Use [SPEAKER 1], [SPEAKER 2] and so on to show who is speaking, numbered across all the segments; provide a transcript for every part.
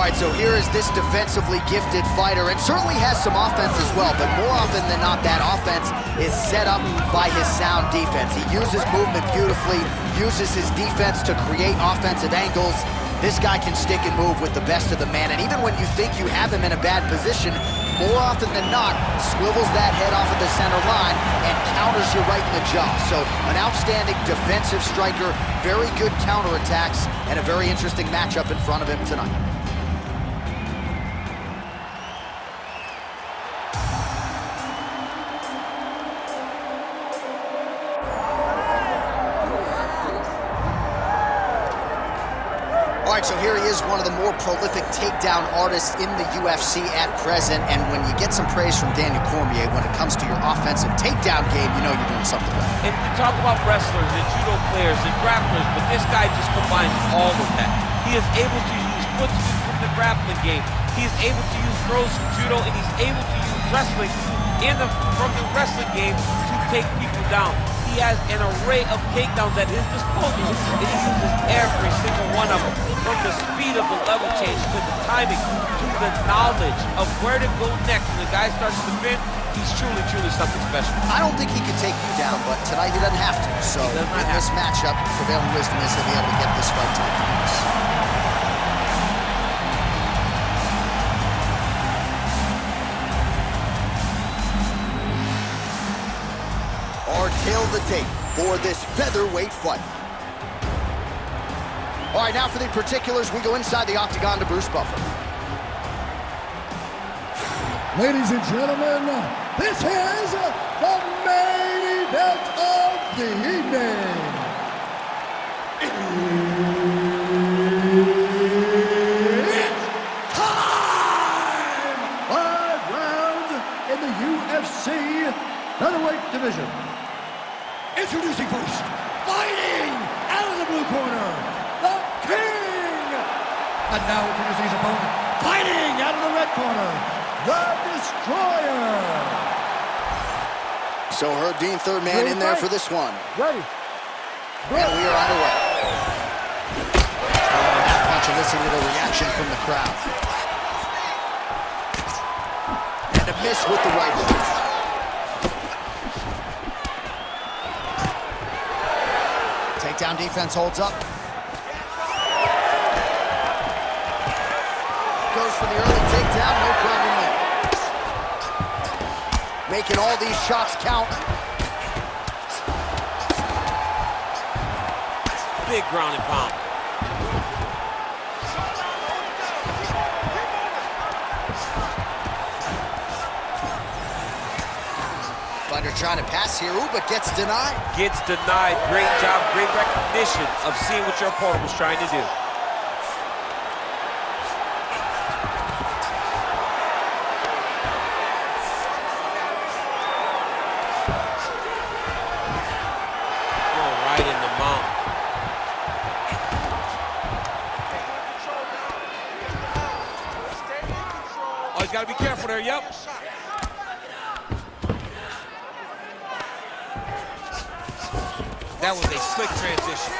[SPEAKER 1] right, so here is this defensively gifted fighter, and certainly has some offense as well, but more often than not, that offense is set up by his sound defense. He uses movement beautifully, uses his defense to create offensive angles. This guy can stick and move with the best of the man, and even when you think you have him in a bad position, more often than not, swivels that head off of the center line and counters you right in the jaw. So an outstanding defensive striker, very good counterattacks, and a very interesting matchup in front of him tonight. All right, so here he is, one of the more prolific takedown artists in the UFC at present, and when you get some praise from Daniel Cormier when it comes to your offensive takedown game, you know you're doing something right.
[SPEAKER 2] And we talk about wrestlers and judo players and grapplers, but this guy just combines all of that. He is able to use footwork from the grappling game. He is able to use throws from judo, and he's able to use wrestling from the wrestling game to take people down. He has an array of takedowns at his disposal, and he uses every single one of them. From the speed of the level change, to the timing, to the knowledge of where to go next. When the guy starts to defend, he's truly, truly something special.
[SPEAKER 1] I don't think he could take you down, but tonight he doesn't have to. So in this matchup, prevailing wisdom is he'll be able to get this fight to the finish. Our tail of the tape for this featherweight fight. All right, now for the particulars, we go inside the octagon to Bruce Buffer.
[SPEAKER 3] Ladies and gentlemen, this is the main event of the evening. It's time! 5 rounds in the UFC featherweight division. Introducing first, fighting out of the blue corner, the King! And now introducing his opponent, fighting out of the red corner, the Destroyer!
[SPEAKER 1] So Herb Dean, third man in there for this one.
[SPEAKER 3] Ready.
[SPEAKER 1] And we are underway. And that punch elicited a reaction from the crowd. And a miss with the right hook. Takedown defense holds up. Goes for the early takedown, no problem there. Making all these shots count.
[SPEAKER 2] Big ground and pound.
[SPEAKER 1] Fighter trying to pass here, ooh, but gets denied.
[SPEAKER 2] Gets denied. Great job, great recognition of seeing what your opponent was trying to do. Right in the mount. Oh, he's got to be careful there, yep. That was a slick transition.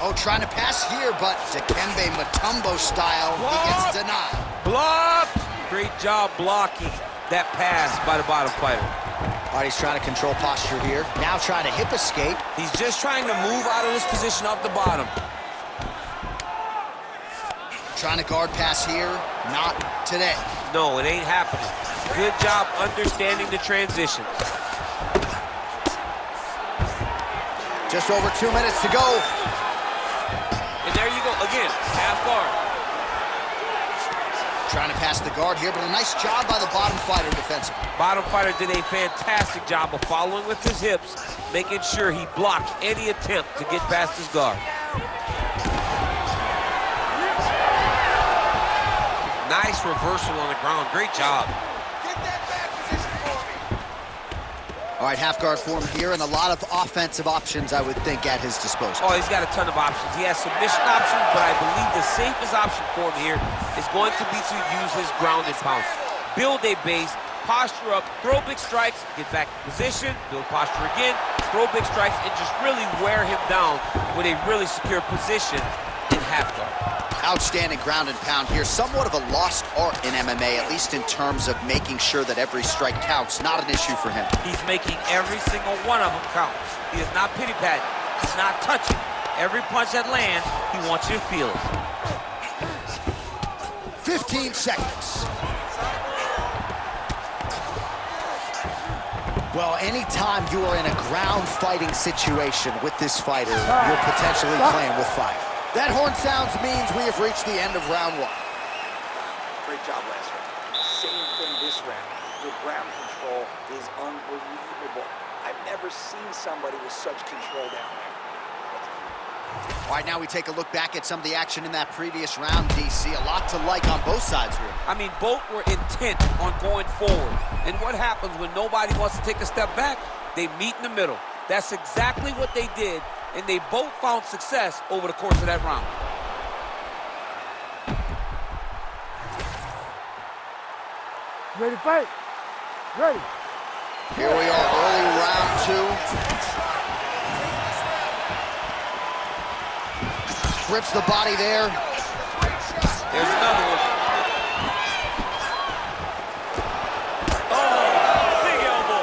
[SPEAKER 1] Oh, trying to pass here, but Dikembe Mutombo style, he gets denied.
[SPEAKER 2] Blocked! Great job blocking that pass by the bottom fighter.
[SPEAKER 1] All right, he's trying to control posture here. Now trying to hip escape.
[SPEAKER 2] He's just trying to move out of this position off the bottom.
[SPEAKER 1] Trying to guard pass here. Not today.
[SPEAKER 2] No, it ain't happening. Good job understanding the transitions.
[SPEAKER 1] Just over 2 minutes to go.
[SPEAKER 2] And there you go, again, half guard.
[SPEAKER 1] Trying to pass the guard here, but a nice job by the bottom fighter defensively.
[SPEAKER 2] Bottom fighter did a fantastic job of following with his hips, making sure he blocked any attempt to get past his guard. Nice reversal on the ground, great job.
[SPEAKER 1] All right, half guard form here, and a lot of offensive options, I would think, at his disposal.
[SPEAKER 2] Oh, he's got a ton of options. He has submission options, but I believe the safest option for him here is going to be to use his ground and pound. Build a base, posture up, throw big strikes, get back in position, build posture again, throw big strikes, and just really wear him down with a really secure position in half guard.
[SPEAKER 1] Outstanding ground and pound here. Somewhat of a lost art in MMA, at least in terms of making sure that every strike counts. Not an issue for him.
[SPEAKER 2] He's making every single one of them count. He is not pity-patting. He's not touching. Every punch that lands, he wants you to feel it.
[SPEAKER 1] 15 seconds. Well, anytime you are in a ground fighting situation with this fighter, you're potentially playing with fire. That horn sounds means we have reached the end of round one.
[SPEAKER 4] Great job last round. Same thing this round. Your ground control is unbelievable. I've never seen somebody with such control down there.
[SPEAKER 1] All right, now we take a look back at some of the action in that previous round, DC. A lot to like on both sides here.
[SPEAKER 2] I mean, both were intent on going forward. And what happens when nobody wants to take a step back? They meet in the middle. That's exactly what they did, and they both found success over the course of that round.
[SPEAKER 5] Ready to fight? Ready.
[SPEAKER 1] Here we are, early round two. Rips the body there.
[SPEAKER 2] There's another one. Oh, big elbow.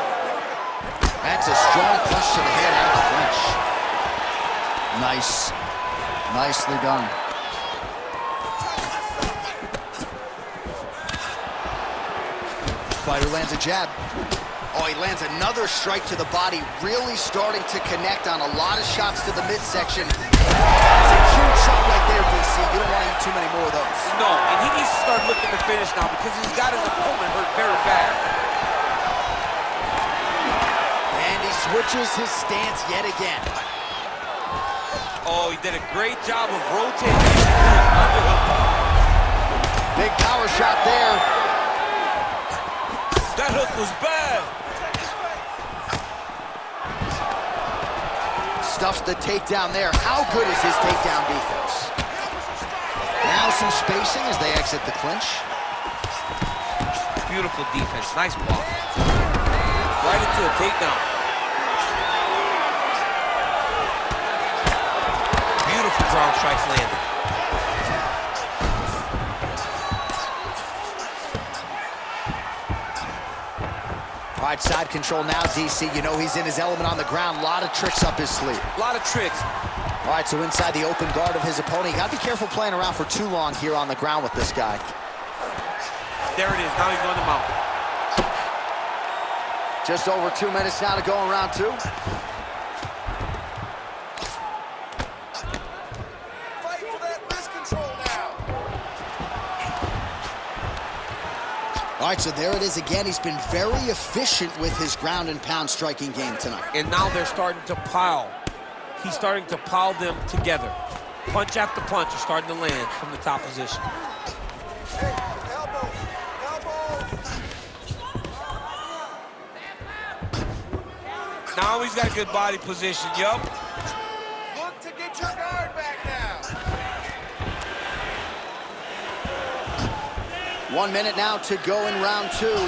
[SPEAKER 1] That's a strong punch to the head out of the clinch. Nice. Nicely done. Fighter lands a jab. Oh, he lands another strike to the body, really starting to connect on a lot of shots to the midsection. That's a huge shot right there, DC. You don't want to eat too many more of those.
[SPEAKER 2] No, and he needs to start looking to finish now because he's got his opponent hurt very bad.
[SPEAKER 1] And he switches his stance yet again.
[SPEAKER 2] Oh, he did a great job of rotating his underhook.
[SPEAKER 1] Big power shot there.
[SPEAKER 2] That hook was bad.
[SPEAKER 1] Stuffs the takedown there. How good is his takedown defense? Now some spacing as they exit the clinch.
[SPEAKER 2] Beautiful defense. Nice block. Right into a takedown. Beautiful ground strikes landed.
[SPEAKER 1] All right, side control now, DC. You know he's in his element on the ground. A lot of tricks up his sleeve.
[SPEAKER 2] A lot of tricks.
[SPEAKER 1] All right, so inside the open guard of his opponent. You got to be careful playing around for too long here on the ground with this guy.
[SPEAKER 2] There it is. Now he's going to mount.
[SPEAKER 1] Just over 2 minutes now to go in round two.
[SPEAKER 4] Fight for that wrist control now.
[SPEAKER 1] All right, so there it is again. He's been very efficient with his ground and pound striking game tonight.
[SPEAKER 2] And now they're starting to pile. He's starting to pile them together. Punch after punch are starting to land from the top position.
[SPEAKER 4] Hey, elbow, elbow.
[SPEAKER 2] Now he's got a good body position, yup.
[SPEAKER 4] Look to get your guard back now.
[SPEAKER 1] 1 minute now to go in round two.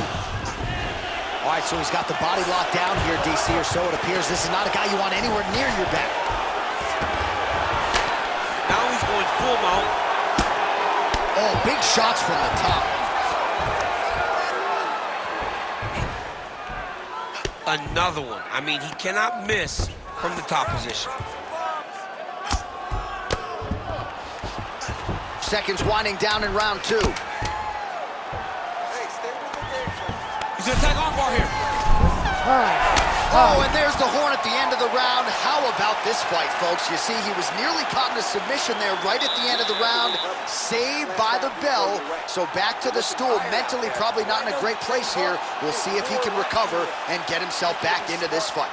[SPEAKER 1] All right, so he's got the body locked down here, DC, or so it appears. This is not a guy you want anywhere near your back.
[SPEAKER 2] Now he's going full mount.
[SPEAKER 1] Oh, big shots from the top.
[SPEAKER 2] Another one. I mean, he cannot miss from the top position.
[SPEAKER 1] Seconds winding down in round two.
[SPEAKER 4] Hey, stay with the game.
[SPEAKER 2] He's going to attack armbar here.
[SPEAKER 1] Oh, and there's the horn at the end of the round. How about this fight, folks? You see, he was nearly caught in a submission there right at the end of the round. Saved by the bell. So back to the stool. Mentally probably not in a great place here. We'll see if he can recover and get himself back into this fight.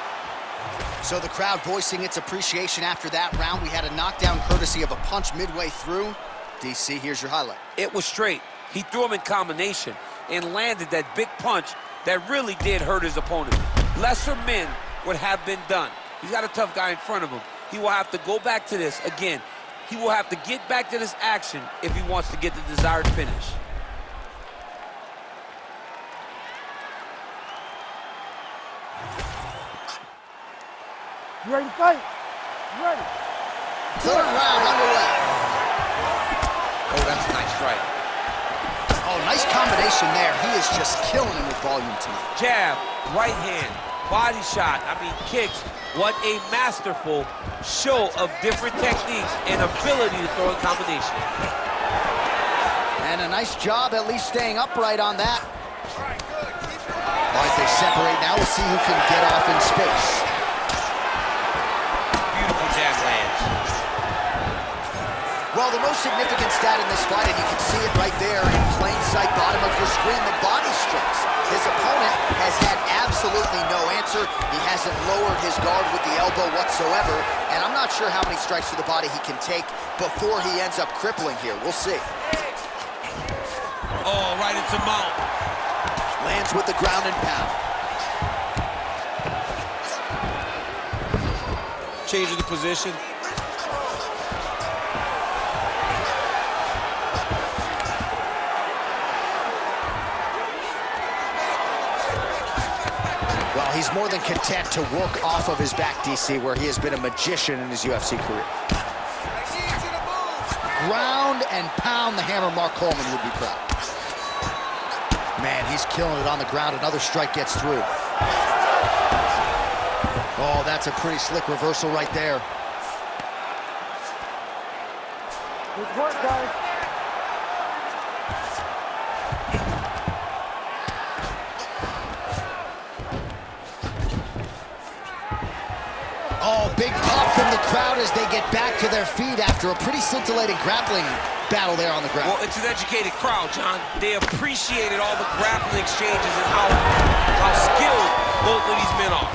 [SPEAKER 1] So the crowd voicing its appreciation after that round. We had a knockdown courtesy of a punch midway through. DC, here's your highlight.
[SPEAKER 2] It was straight. He threw him in combination and landed that big punch that really did hurt his opponent. Lesser men would have been done. He's got a tough guy in front of him. He will have to go back to this. Again, he will have to get back to this action if he wants to get the desired finish.
[SPEAKER 5] You ready to fight? You ready?
[SPEAKER 1] Third round underway.
[SPEAKER 2] Oh, that's a nice strike.
[SPEAKER 1] Oh, nice combination there. He is just killing him with volume tonight.
[SPEAKER 2] Jab, right hand, body shot, kicks. What a masterful show of different techniques and ability to throw in combination.
[SPEAKER 1] And a nice job at least staying upright on that. All right, they separate now. We'll see who can get off in space.
[SPEAKER 2] Beautiful jab lands.
[SPEAKER 1] Well, the most significant stat in this fight, and you can see it right there in plain sight, bottom of your screen, the body strikes. His opponent has had absolutely no answer. He hasn't lowered his guard with the elbow whatsoever, and I'm not sure how many strikes to the body he can take before he ends up crippling here. We'll see.
[SPEAKER 2] Oh, right into mount.
[SPEAKER 1] Lands with the ground and pound.
[SPEAKER 2] Changing the position.
[SPEAKER 1] Well, he's more than content to work off of his back, DC, where he has been a magician in his UFC career. Ground and pound the hammer. Mark Coleman would be proud. Man, he's killing it on the ground. Another strike gets through. Oh, that's a pretty slick reversal right there.
[SPEAKER 5] Good work, guys.
[SPEAKER 1] Oh, big pop from the crowd as they get back to their feet after a pretty scintillating grappling battle there on the ground.
[SPEAKER 2] Well, it's an educated crowd, John. They appreciated all the grappling exchanges and how skilled both of these men are.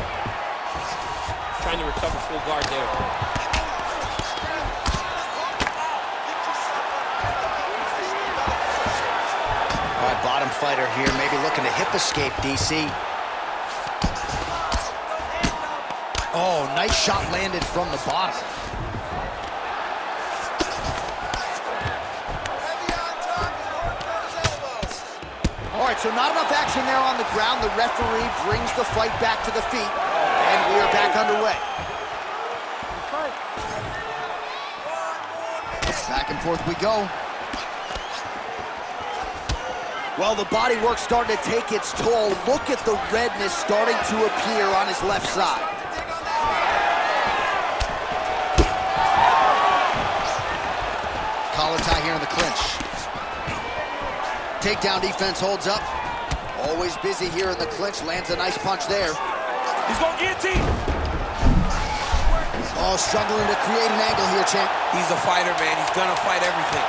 [SPEAKER 2] Trying to recover full guard there.
[SPEAKER 1] All right, bottom fighter here, maybe looking to hip escape, DC. Oh, nice shot landed from the bottom. All right, so not enough action there on the ground. The referee brings the fight back to the feet, and we are back underway. Back and forth we go. Well, the body work's starting to take its toll. Look at the redness starting to appear on his left side. Collar tie here in the clinch. Takedown defense holds up. Always busy here in the clinch. Lands a nice punch there.
[SPEAKER 2] He's going to guillotine.
[SPEAKER 1] Oh, struggling to create an angle here, champ.
[SPEAKER 2] He's a fighter, man. He's going to fight everything.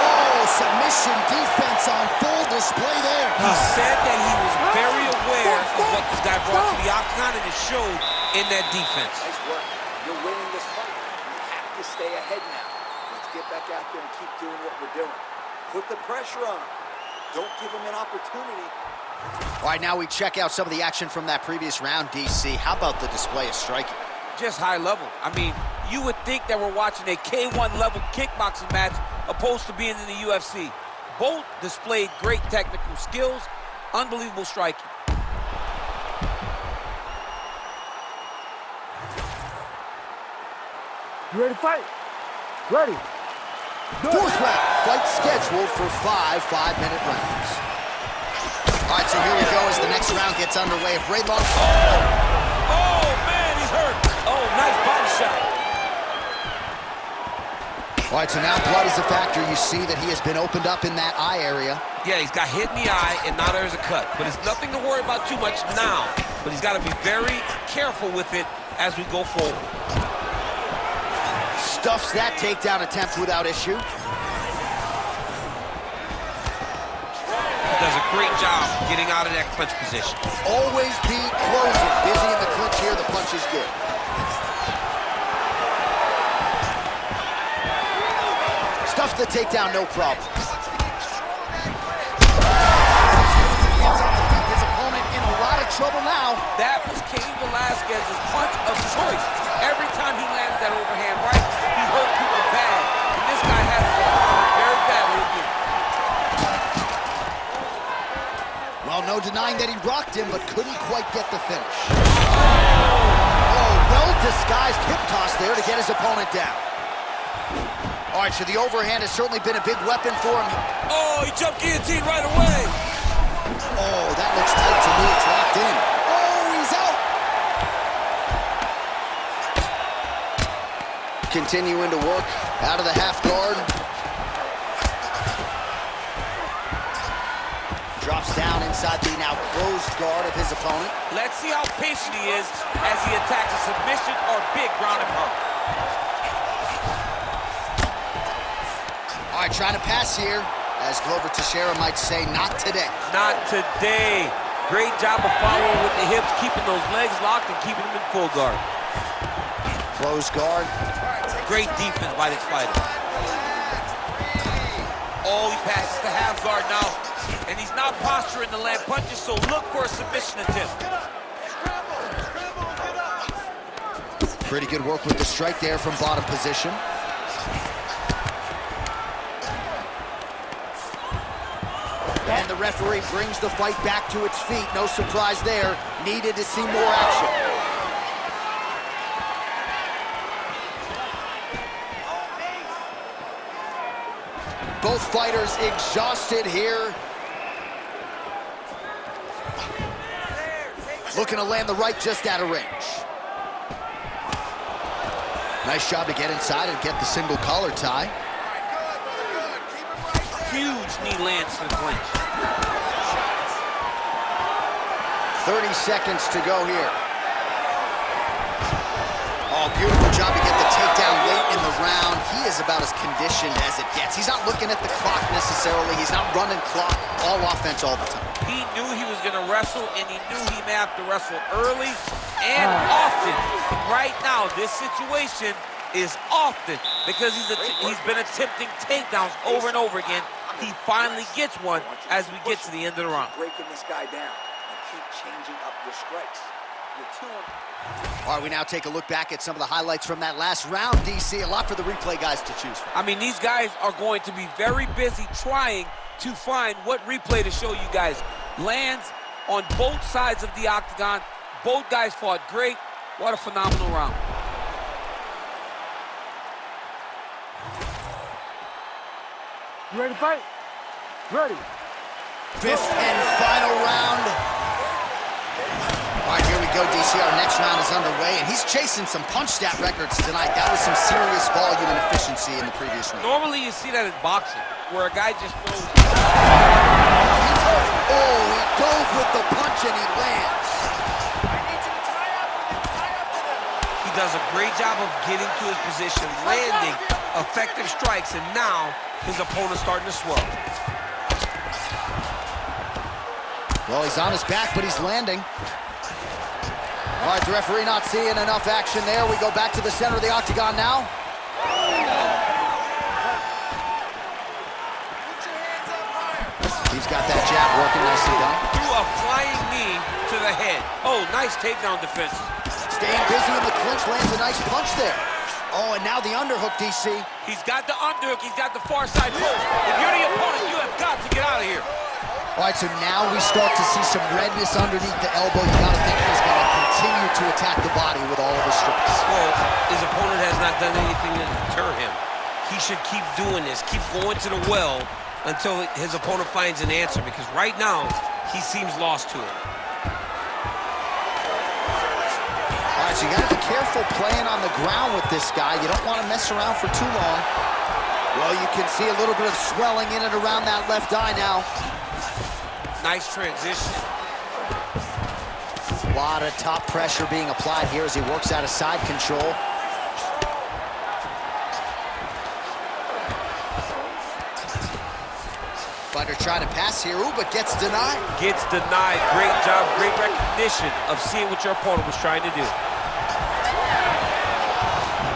[SPEAKER 1] Oh, submission defense on full display there.
[SPEAKER 2] He said that he was very aware of what this guy brought to the octagon, and it showed in that defense.
[SPEAKER 4] Nice work. You're winning this fight. You have to stay ahead now. Let's get back out there and keep doing what we're doing. Put the pressure on him. Don't give him an opportunity.
[SPEAKER 1] All right, now we check out some of the action from that previous round, DC. How about the display of striking?
[SPEAKER 2] Just high level. I mean, you would think that we're watching a K1 level kickboxing match opposed to being in the UFC. Both displayed great technical skills, unbelievable striking.
[SPEAKER 5] You ready to fight? Ready.
[SPEAKER 1] Fourth round, fight scheduled for 5 5-minute rounds. All right, so here we go as the next round gets underway. If Ray Long...
[SPEAKER 2] Oh, man, he's hurt. Oh, nice body shot.
[SPEAKER 1] All right, so now blood is a factor. You see that he has been opened up in that eye area.
[SPEAKER 2] Yeah, he's got hit in the eye, and now there's a cut. But it's nothing to worry about too much now. But he's got to be very careful with it as we go forward.
[SPEAKER 1] Stuffs that takedown attempt without issue.
[SPEAKER 2] Does a great job getting out of that clinch position.
[SPEAKER 1] Always be closing. Busy in the clinch here. The punch is good. Stuffs the takedown, no problem. His opponent in a lot of trouble now.
[SPEAKER 2] That was Cain Velasquez's punch of choice. Every time he lands that overhand right, he hurt people bad. And this guy has to hurt very badly again.
[SPEAKER 1] Well, no denying that he rocked him, but couldn't quite get the finish. Oh, well-disguised hip toss there to get his opponent down. All right, so the overhand has certainly been a big weapon for him.
[SPEAKER 2] Oh, he jumped guillotine right away.
[SPEAKER 1] Oh, that looks tight to me. It's locked in. Oh, he's out. Continuing to work out of the half guard. Drops down inside the now closed guard of his opponent.
[SPEAKER 2] Let's see how patient he is as he attacks a submission or big ground and pound.
[SPEAKER 1] All right, trying to pass here. As Glover Teixeira might say, not today.
[SPEAKER 2] Not today. Great job of following with the hips, keeping those legs locked and keeping them in full guard.
[SPEAKER 1] Closed guard.
[SPEAKER 2] Great defense by this fighter. Oh, he passes the half guard now. And he's not posturing to land punches, so look for a submission attempt.
[SPEAKER 1] Pretty good work with the strike there from bottom position. And the referee brings the fight back to its feet. No surprise there. Needed to see more action. Both fighters exhausted here. Looking to land the right just out of range. Nice job to get inside and get the single collar tie.
[SPEAKER 2] Huge knee lands to the clinch.
[SPEAKER 1] 30 seconds to go here. Oh, beautiful job to get the takedown late in the round. He is about as conditioned as it gets. He's not looking at the clock necessarily. He's not running clock, all offense all the time.
[SPEAKER 2] He knew he was going to wrestle, and he knew he may have to wrestle early and often. Right now, this situation is often because he's been attempting takedowns over and over again. He finally gets one as we get to the end of the round.
[SPEAKER 4] Breaking this guy down and keep changing up your strikes.
[SPEAKER 1] All right, we now take a look back at some of the highlights from that last round, DC. A lot for the replay guys to choose from.
[SPEAKER 2] I mean, these guys are going to be very busy trying to find what replay to show you guys. Lands on both sides of the octagon. Both guys fought great. What a phenomenal round.
[SPEAKER 5] You ready to fight? Ready.
[SPEAKER 1] Fifth and final round. All right, here we go, DC. Our next round is underway, and he's chasing some punch stat records tonight. That was some serious volume and efficiency in the previous round.
[SPEAKER 2] Normally, you see that in boxing, where a guy just throws.
[SPEAKER 1] Oh, he dove with the punch, and he lands.
[SPEAKER 2] He does a great job of getting to his position, landing effective strikes, and now his opponent's starting to swell.
[SPEAKER 1] Well, he's on his back, but he's landing. All right, the referee not seeing enough action there. We go back to the center of the octagon now. He's got that jab working, nicely done.
[SPEAKER 2] Threw a flying knee to the head. Oh, nice takedown defense.
[SPEAKER 1] Staying busy in the clinch, lands a nice punch there. Oh, and now the underhook, DC.
[SPEAKER 2] He's got the underhook, he's got the far side post. If you're the opponent, you have got to get out of here.
[SPEAKER 1] All right, so now we start to see some redness underneath the elbow. You gotta think he's gonna continue to attack the body with all of his strikes.
[SPEAKER 2] Well, his opponent has not done anything to deter him. He should keep doing this, keep going to the well until his opponent finds an answer, because right now, he seems lost to it.
[SPEAKER 1] All right, so you gotta be careful playing on the ground with this guy. You don't wanna mess around for too long. Well, you can see a little bit of swelling in and around that left eye now.
[SPEAKER 2] Nice transition.
[SPEAKER 1] A lot of top pressure being applied here as he works out of side control. Fighter trying to pass here, ooh, but gets denied.
[SPEAKER 2] Gets denied. Great job, great recognition of seeing what your opponent was trying to do.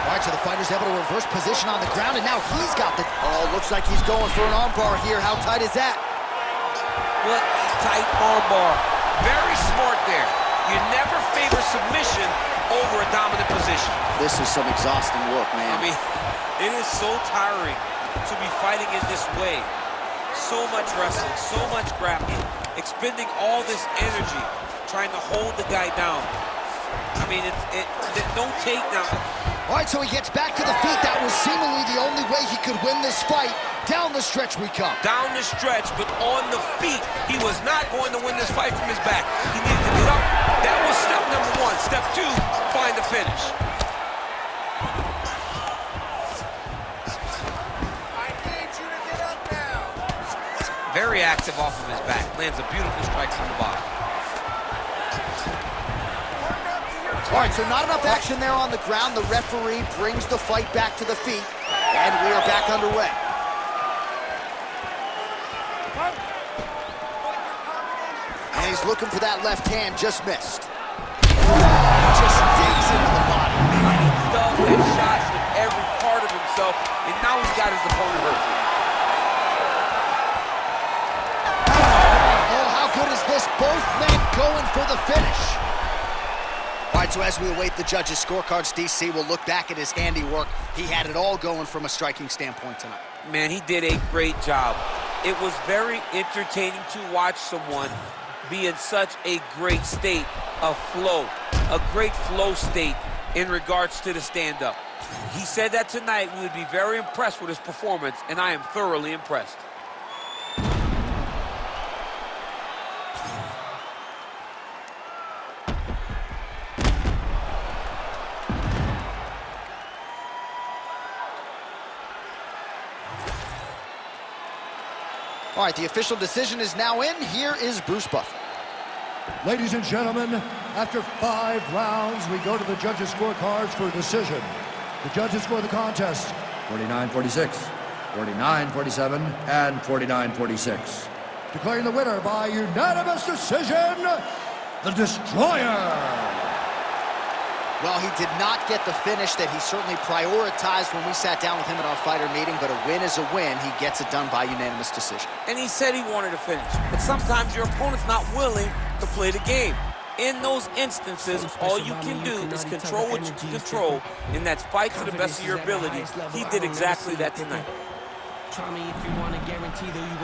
[SPEAKER 1] All right, so the fighter's able to reverse position on the ground, and now he's got the... Oh, looks like he's going for an armbar here. How tight is that?
[SPEAKER 2] What a tight armbar. Very smart there. You never favor submission over a dominant position.
[SPEAKER 1] This is some exhausting work, man.
[SPEAKER 2] I mean, it is so tiring to be fighting in this way. So much wrestling, so much grappling, expending all this energy, trying to hold the guy down. I mean, no takedown.
[SPEAKER 1] All right, so he gets back to the feet. That was seemingly the only way he could win this fight. Down the stretch we come.
[SPEAKER 2] Down the stretch, but on the feet. He was not going to win this fight from his back. He needed to get up. That was step number one. Step two, find the finish.
[SPEAKER 6] I need you to get up now.
[SPEAKER 2] Very active off of his back. Lands a beautiful strike from the bottom.
[SPEAKER 1] All right, so not enough action there on the ground. The referee brings the fight back to the feet, and we are back underway. And he's looking for that left hand, just missed. Just digs into the body.
[SPEAKER 2] Man, he dug that shots with every part of himself, and now he's got his opponent hurt.
[SPEAKER 1] Oh, how good is this? Both men going for the finish. All right, so as we await the judges' scorecards, DC will look back at his handiwork. He had it all going from a striking standpoint tonight.
[SPEAKER 2] Man, he did a great job. It was very entertaining to watch someone be in such a great state of flow, a great flow state in regards to the stand-up. He said that tonight we would be very impressed with his performance, and I am thoroughly impressed.
[SPEAKER 1] All right, the official decision is now in. Here is Bruce Buffer.
[SPEAKER 3] Ladies and gentlemen, after 5 rounds, we go to the judges' scorecards for a decision. The judges score the contest 49-46, 49-47, and 49-46. Declaring the winner by unanimous decision, the Destroyer.
[SPEAKER 1] Well, he did not get the finish that he certainly prioritized when we sat down with him at our fighter meeting, but a win is a win. He gets it done by unanimous decision.
[SPEAKER 2] And he said he wanted to finish, but sometimes your opponent's not willing to play the game. In those instances, all you can do is control what you can control, and that's fight to the best of your ability. He did exactly that tonight.
[SPEAKER 7] Try me if you want to guarantee that you